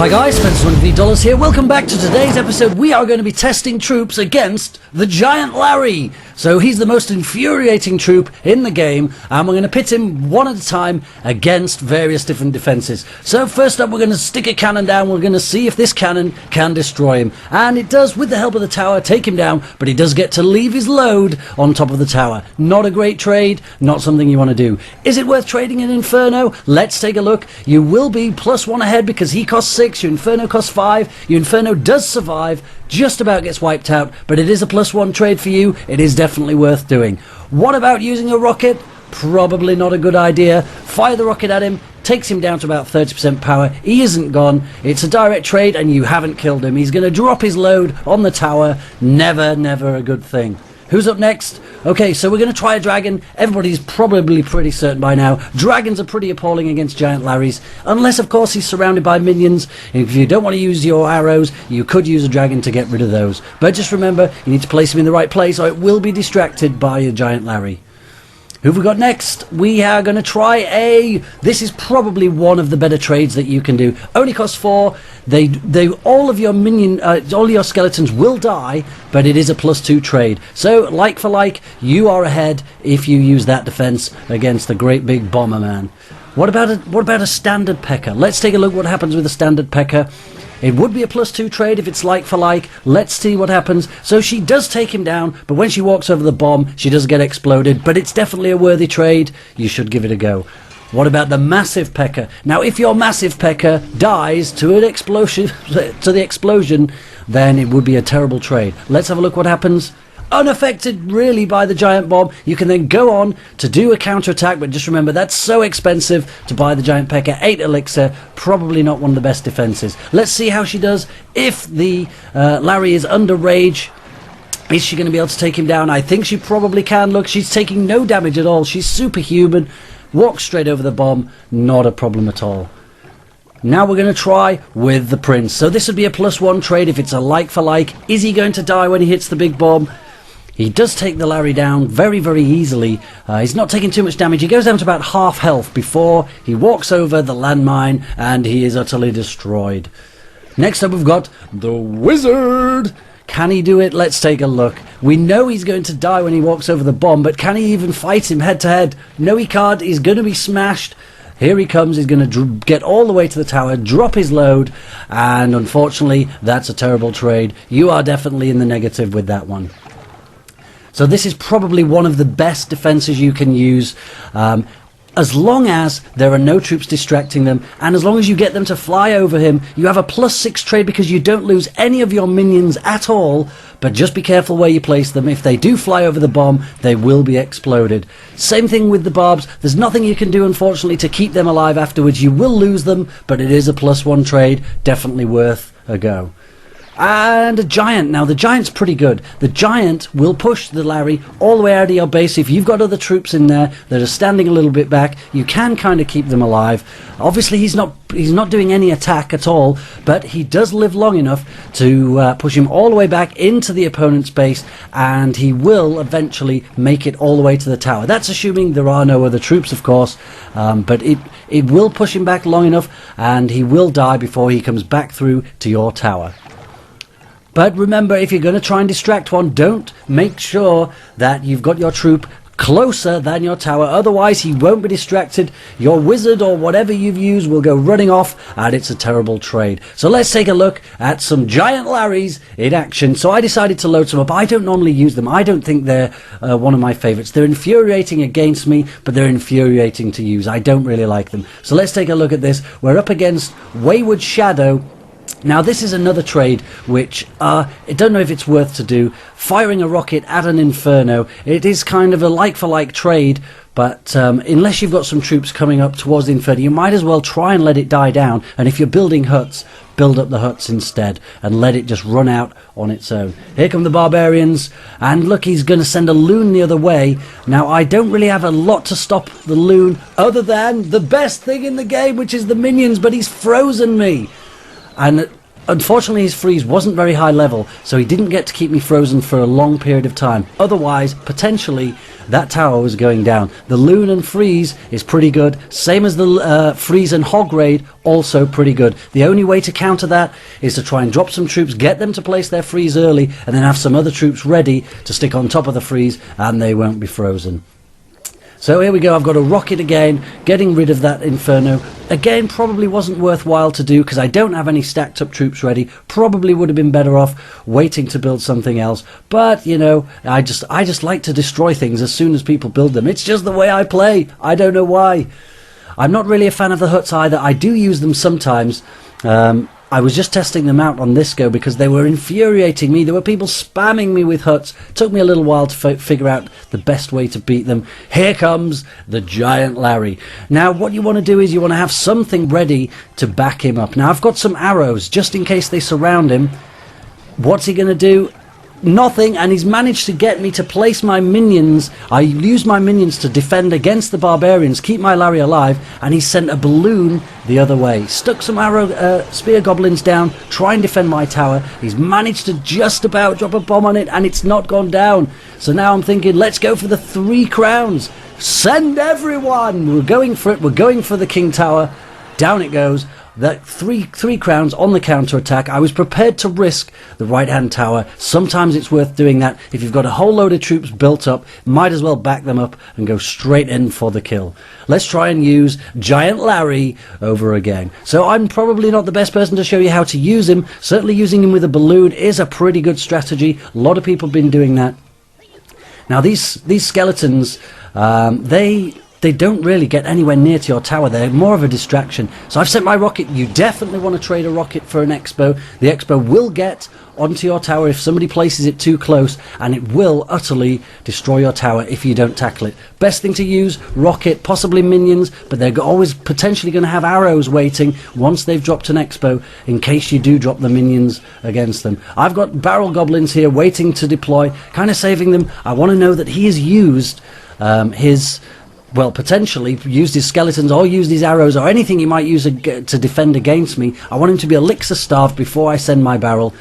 Hi guys, Spencer$1 here. Welcome back to today's episode. We are going to be testing troops against the Giant Larry. So he's the most infuriating troop in the game, and we're going to pit him one at a time against various different defenses. So first up, we're going to stick a cannon down. We're going to see if this cannon can destroy him. And it does, with the help of the tower, take him down, but he does get to leave his load on top of the tower. Not a great trade, not something you want to do. Is it worth trading an Inferno? Let's take a look. You will be +1 ahead because he costs 6, your Inferno costs 5. Your Inferno does survive, just about gets wiped out, but it is a +1 trade for you. It is definitely worth doing. What about using a rocket? Probably not a good idea. Fire the rocket at him, takes him down to about 30% power. He isn't gone. It's a direct trade and you haven't killed him. He's going to drop his load on the tower. Never, never a good thing. Who's up next? Okay, so we're going to try a dragon. Everybody's probably pretty certain by now. Dragons are pretty appalling against Giant Larrys, unless of course he's surrounded by minions. If you don't want to use your arrows, you could use a dragon to get rid of those. But just remember, you need to place him in the right place or it will be distracted by a Giant Larry. Who have we got next? We are going to try this is probably one of the better trades that you can do. Only costs 4. All of your all your skeletons will die, but it is a +2 trade. So, like for like, you are ahead if you use that defense against the great big bomber man. What about a standard Pecker? Let's take a look what happens with a standard Pecker. It would be a +2 trade if it's like for like. Let's see what happens. So she does take him down, but when she walks over the bomb, she does get exploded. But it's definitely a worthy trade. You should give it a go. What about the massive Pecker? Now, if your massive Pecker dies to an explosion, then it would be a terrible trade. Let's have a look what happens. Unaffected really by the giant bomb. You can then go on to do a counterattack, but just remember that's so expensive to buy the giant Pecker. 8 elixir, probably not one of the best defenses. Let's see how she does. If the Larry is under rage, is she going to be able to take him down? I think she probably can. Look, she's taking no damage at all. She's superhuman. Walks straight over the bomb. Not a problem at all. Now we're going to try with the Prince. So this would be a +1 trade if it's a like for like. Is he going to die when he hits the big bomb? He does take the Larry down very, very easily. He's not taking too much damage. He goes down to about half health before he walks over the landmine and he is utterly destroyed. Next up we've got the Wizard. Can he do it? Let's take a look. We know he's going to die when he walks over the bomb, but can he even fight him head to head? No, he can't. He's going to be smashed. Here he comes. He's going to get all the way to the tower, drop his load, and unfortunately that's a terrible trade. You are definitely in the negative with that one. So this is probably one of the best defenses you can use, as long as there are no troops distracting them, and as long as you get them to fly over him. You have a +6 trade because you don't lose any of your minions at all, but just be careful where you place them. If they do fly over the bomb, they will be exploded. Same thing with the barbs. There's nothing you can do, unfortunately, to keep them alive afterwards. You will lose them, but it is a +1 trade. Definitely worth a go. And a giant. Now the giant's pretty good. The giant will push the Larry all the way out of your base. If you've got other troops in there that are standing a little bit back, you can kind of keep them alive. Obviously he's not doing any attack at all, but he does live long enough to push him all the way back into the opponent's base, and he will eventually make it all the way to the tower. That's assuming there are no other troops, of course, but it will push him back long enough and he will die before he comes back through to your tower. But remember, if you're going to try and distract one, don't make sure that you've got your troop closer than your tower. Otherwise, he won't be distracted. Your wizard or whatever you've used will go running off, and it's a terrible trade. So let's take a look at some Giant Larrys in action. So I decided to load some up. I don't normally use them. I don't think they're one of my favorites. They're infuriating against me, but they're infuriating to use. I don't really like them. So let's take a look at this. We're up against Wayward Shadow. Now this is another trade which I don't know if it's worth to do. Firing a rocket at an Inferno, it is kind of a like for like trade, but unless you've got some troops coming up towards the Inferno, you might as well try and let it die down. And if you're building huts, build up the huts instead and let it just run out on its own. Here come the barbarians, and look, he's going to send a loon the other way. Now I don't really have a lot to stop the loon other than the best thing in the game, which is the minions, but he's frozen me. And unfortunately his freeze wasn't very high level, so he didn't get to keep me frozen for a long period of time. Otherwise, potentially, that tower was going down. The Loon and Freeze is pretty good. Same as the Freeze and Hog Raid, also pretty good. The only way to counter that is to try and drop some troops, get them to place their Freeze early, and then have some other troops ready to stick on top of the Freeze, and they won't be frozen. So here we go, I've got a rocket again, getting rid of that Inferno. Again, probably wasn't worthwhile to do because I don't have any stacked up troops ready. Probably would have been better off waiting to build something else. But, you know, I just like to destroy things as soon as people build them. It's just the way I play. I don't know why. I'm not really a fan of the huts either. I do use them sometimes. I was just testing them out on this go because they were infuriating me. There were people spamming me with huts. It took me a little while to figure out the best way to beat them. Here comes the Giant Larry. Now what you want to do is you want to have something ready to back him up. Now I've got some arrows just in case they surround him. What's he going to do? Nothing, and he's managed to get me to place my minions. I use my minions to defend against the barbarians, keep my Larry alive, and he sent a balloon the other way. Stuck some spear goblins down, try and defend my tower. He's managed to just about drop a bomb on it, and it's not gone down. So now I'm thinking, let's go for the 3 crowns. Send everyone! We're going for it. We're going for the King Tower. Down it goes. That three crowns on the counter-attack. I was prepared to risk the right-hand tower. Sometimes it's worth doing that. If you've got a whole load of troops built up, might as well back them up and go straight in for the kill. Let's try and use Giant Larry over again. So I'm probably not the best person to show you how to use him. Certainly using him with a balloon is a pretty good strategy. A lot of people have been doing that. Now these skeletons, they don't really get anywhere near to your tower. They're more of a distraction. So I've sent my rocket. You definitely want to trade a rocket for an Expo. The Expo will get onto your tower if somebody places it too close, and it will utterly destroy your tower if you don't tackle it. Best thing to use, rocket, possibly minions, but they're always potentially going to have arrows waiting once they've dropped an Expo in case you do drop the minions against them. I've got barrel goblins here waiting to deploy, kind of saving them. I want to know that he has used well, potentially used his skeletons or used his arrows or anything he might use to defend against me. I want him to be elixir starved before I send my barrel.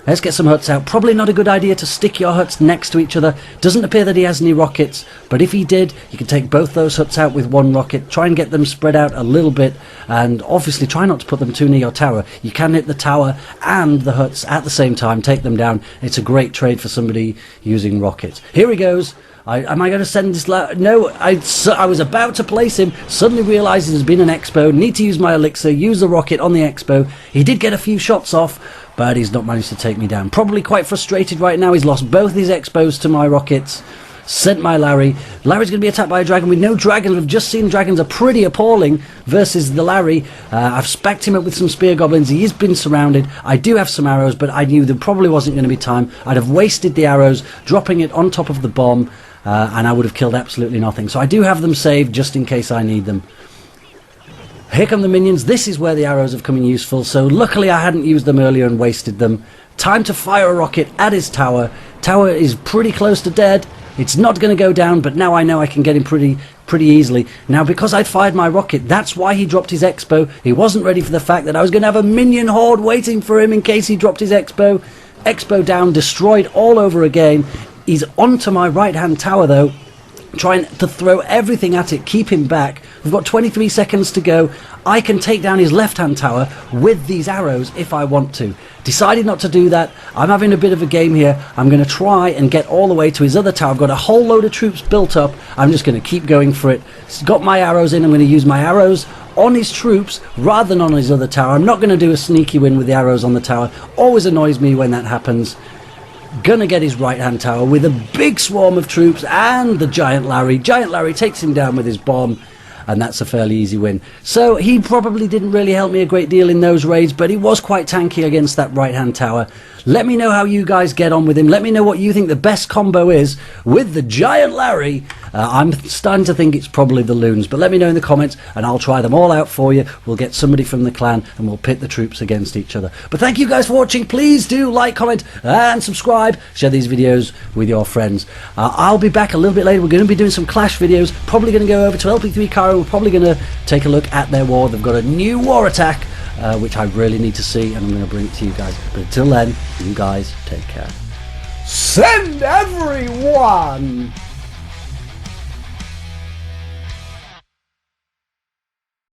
Let's get some huts out. Probably not a good idea to stick your huts next to each other. Doesn't appear that he has any rockets, but if he did, you can take both those huts out with one rocket. Try and get them spread out a little bit, and obviously try not to put them too near your tower. You can hit the tower and the huts at the same time, take them down. It's a great trade for somebody using rockets. Here he goes. Am I going to send this? No, I was about to place him, suddenly realised there's been an Expo, need to use my elixir, use the rocket on the Expo. He did get a few shots off, but he's not managed to take me down. Probably quite frustrated right now. He's lost both his Expos to my rockets. Sent my Larry. Larry's going to be attacked by a dragon with no dragons. We've just seen dragons are pretty appalling versus the Larry. I've specced him up with some spear goblins. He has been surrounded. I do have some arrows, but I knew there probably wasn't going to be time. I'd have wasted the arrows, dropping it on top of the bomb, and I would have killed absolutely nothing. So I do have them saved just in case I need them. Here come the minions. This is where the arrows have come in useful. So luckily I hadn't used them earlier and wasted them. Time to fire a rocket at his tower. Tower is pretty close to dead. It's not going to go down, but now I know I can get him pretty easily. Now, because I'd fired my rocket, that's why he dropped his Expo. He wasn't ready for the fact that I was going to have a minion horde waiting for him in case he dropped his Expo. Expo down, destroyed all over again. He's onto my right-hand tower, though, trying to throw everything at it, keep him back. We've got 23 seconds to go. I can take down his left-hand tower with these arrows if I want to. Decided not to do that. I'm having a bit of a game here. I'm going to try and get all the way to his other tower. I've got a whole load of troops built up. I'm just going to keep going for it. Got my arrows in. I'm going to use my arrows on his troops rather than on his other tower. I'm not going to do a sneaky win with the arrows on the tower. Always annoys me when that happens. Gonna get his right-hand tower with a big swarm of troops and the Giant Larry. Giant Larry takes him down with his bomb, and that's a fairly easy win. So he probably didn't really help me a great deal in those raids, but he was quite tanky against that right-hand tower. Let me know how you guys get on with him. Let me know what you think the best combo is with the Giant Larry. I'm starting to think it's probably the Loons, but let me know in the comments and I'll try them all out for you. We'll get somebody from the clan and we'll pit the troops against each other. But thank you guys for watching. Please do like, comment and subscribe. Share these videos with your friends. I'll be back a little bit later. We're going to be doing some Clash videos. Probably going to go over to LP3 Cairo. We're probably going to take a look at their war. They've got a new war attack, which I really need to see, and I'm going to bring it to you guys. But until then, you guys take care. Send everyone!